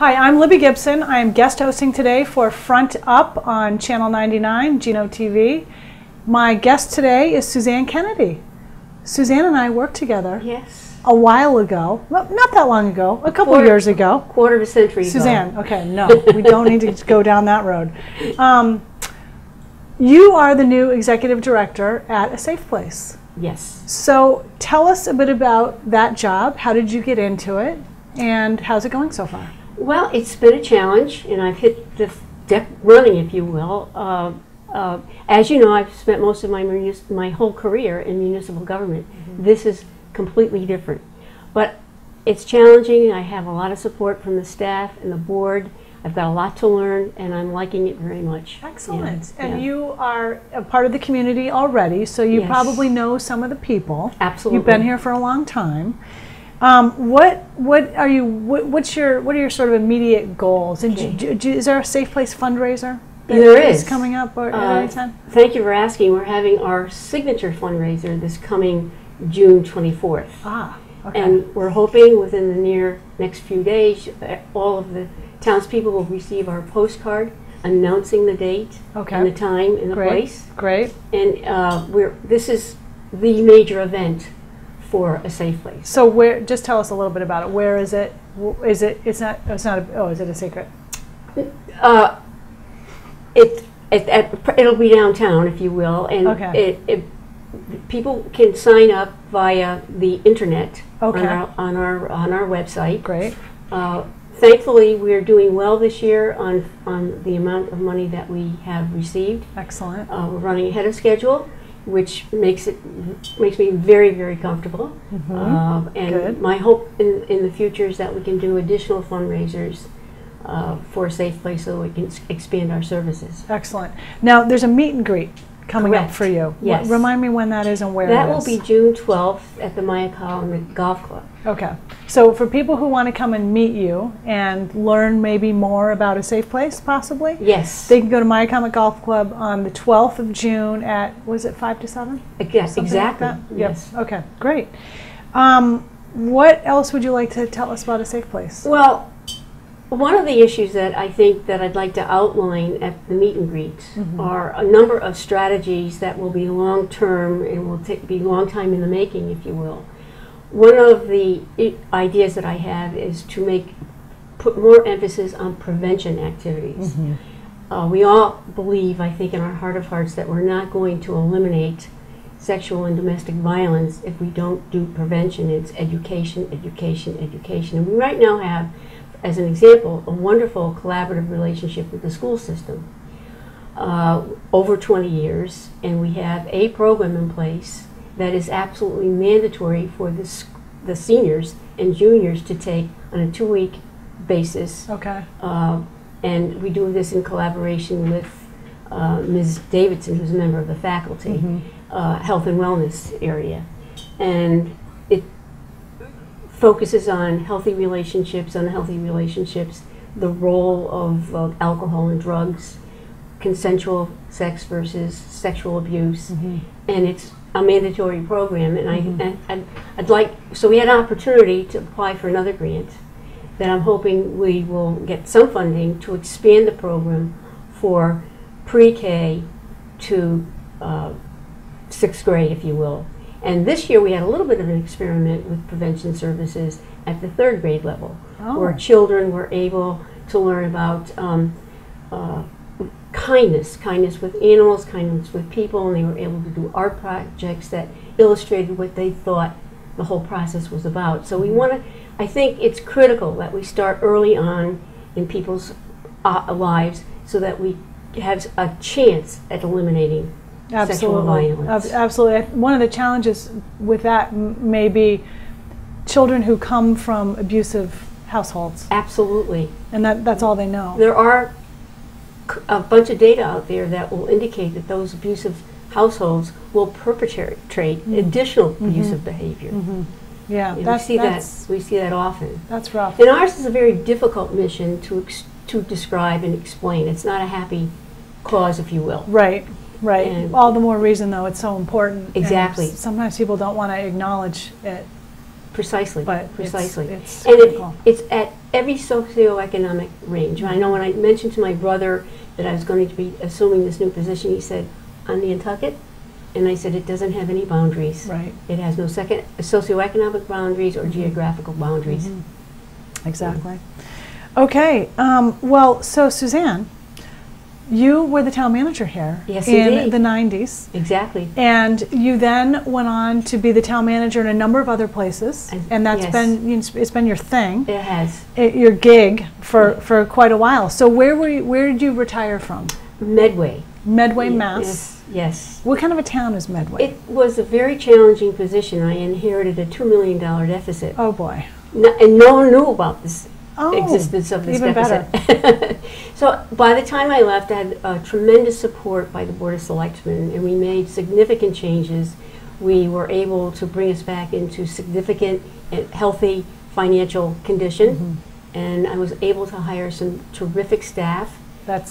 Hi, I'm Libby Gibson. I am guest hosting today for Front Up on Channel 99, Geno TV. My guest today is Suzanne Kennedy. Suzanne and I worked together a while ago, well, not that long ago, a couple years ago. Quarter of a century ago. Suzanne, okay, no, we don't need to go down that road. You are the new executive director at A Safe Place. Yes. So tell us a bit about that job. How did you get into it? And how's it going so far? Well, it's been a challenge, and I've hit the deck running, if you will. As you know, I've spent most of my whole career in municipal government. Mm-hmm. This is completely different. But it's challenging. I have a lot of support from the staff and the board. I've got a lot to learn, and I'm liking it very much. Excellent. Yeah. And you are a part of the community already, so you probably know some of the people. Absolutely. You've been here for a long time. What are your sort of immediate goals? And is there a Safe Place fundraiser? There is coming up at any time? Thank you for asking. We're having our signature fundraiser this coming June 24th. Ah, okay. And we're hoping within the next few days, all of the townspeople will receive our postcard announcing the date and the time and the place. Great. And this is the major event for A Safe Place. So just tell us a little bit about it. Where is it? Is it is it a secret? It'll be downtown, if you will, and people can sign up via the internet on our website. Great. Thankfully, we're doing well this year on the amount of money that we have received. Excellent. We're running ahead of schedule, which makes me very, very comfortable. Mm-hmm. And good. My hope in the future is that we can do additional fundraisers for A Safe Place so we can expand our services. Excellent. Now, there's a meet and greet coming up for you. Yes. Remind me when that is and where that it is. That will be June 12th at the Mayakawa Golf Club. Okay. So for people who want to come and meet you and learn maybe more about A Safe Place, possibly? Yes. They can go to Mayakawa Golf Club on the 12th of June at, was it 5 to 7? Yes, Something exactly. Like that? Yes. Yep. Okay, great. What else would you like to tell us about A Safe Place? Well, one of the issues that I think that I'd like to outline at the meet and greet are a number of strategies that will be long-term and will be long time in the making, if you will. One of the ideas that I have is to put more emphasis on prevention activities. We all believe, I think, in our heart of hearts that we're not going to eliminate sexual and domestic violence if we don't do prevention. It's education, education, education. And we right now have, as an example, a wonderful collaborative relationship with the school system over 20 years, and we have a program in place that is absolutely mandatory for the seniors and juniors to take on a 2-week basis. Okay. And we do this in collaboration with Ms. Davidson, who's a member of the faculty, health and wellness area. And it focuses on healthy relationships, unhealthy relationships, the role of alcohol and drugs, consensual sex versus sexual abuse, and it's a mandatory program. And so we had an opportunity to apply for another grant that I'm hoping we will get some funding to expand the program for pre-K to 6th grade, if you will. And this year we had a little bit of an experiment with prevention services at the 3rd grade level, where children were able to learn about kindness with animals, kindness with people, and they were able to do art projects that illustrated what they thought the whole process was about. So I think it's critical that we start early on in people's lives so that we have a chance at eliminating sexual violence. Absolutely. One of the challenges with that may be children who come from abusive households. Absolutely. And that's all they know. There are a bunch of data out there that will indicate that those abusive households will perpetrate additional abusive behavior. Yeah, we see that often. That's rough. And ours is a very difficult mission to describe and explain. It's not a happy cause, if you will. Right. And all the more reason, though, it's so important. Exactly. And sometimes people don't want to acknowledge it. Precisely. But precisely. It's and it's every socioeconomic range. I know when I mentioned to my brother that I was going to be assuming this new position, he said, on Nantucket? And I said, it doesn't have any boundaries. Right. It has no socioeconomic boundaries or geographical boundaries. Exactly. Okay. Well, so Suzanne, you were the town manager here in the 90s. Exactly. And you then went on to be the town manager in a number of other places. And that's it's been your thing. It has. Your gig for quite a while. So where did you retire from? Medway. Medway, Mass. Yes. What kind of a town is Medway? It was a very challenging position. I inherited a $2 million deficit. Oh boy. And no one knew about this existence of this even deficit. Better. So by the time I left, I had tremendous support by the Board of Selectmen, and we made significant changes. We were able to bring us back into significant and healthy financial condition, and I was able to hire some terrific staff.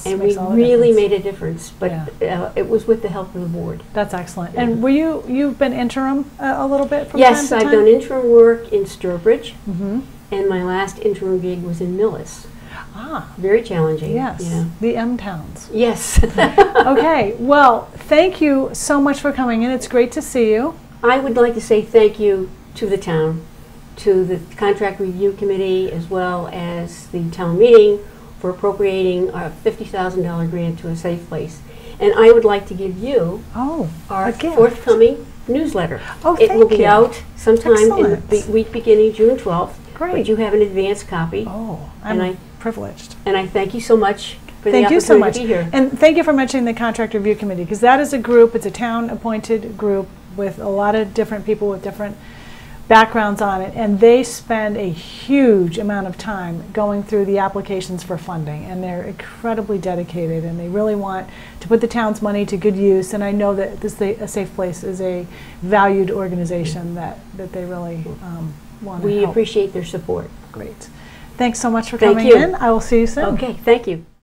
And we really made a difference, but it was with the help of the board. That's excellent. And you've been interim a little bit from time to time? Yes, I've done interim work in Sturbridge, and my last interim gig was in Millis. Ah. Very challenging. Yes, the M towns. Yes. Okay, well, thank you so much for coming in. It's great to see you. I would like to say thank you to the town, to the Contract Review Committee, as well as the town meeting, for appropriating a $50,000 grant to a safe place. And I would like to give you our forthcoming newsletter. Oh, it will be out sometime Excellent. in the week beginning June 12th. Great. But you have an advance copy. Oh, I'm privileged. And I thank you so much for the opportunity to be here. And thank you for mentioning the Contract Review Committee, because that is a group, it's a town-appointed group with a lot of different people with different backgrounds on it, and they spend a huge amount of time going through the applications for funding, and they're incredibly dedicated, and they really want to put the town's money to good use. And I know that A Safe Place is a valued organization that they really want to help. We appreciate their support. Great. Thanks so much for coming in. I will see you soon. Okay, thank you.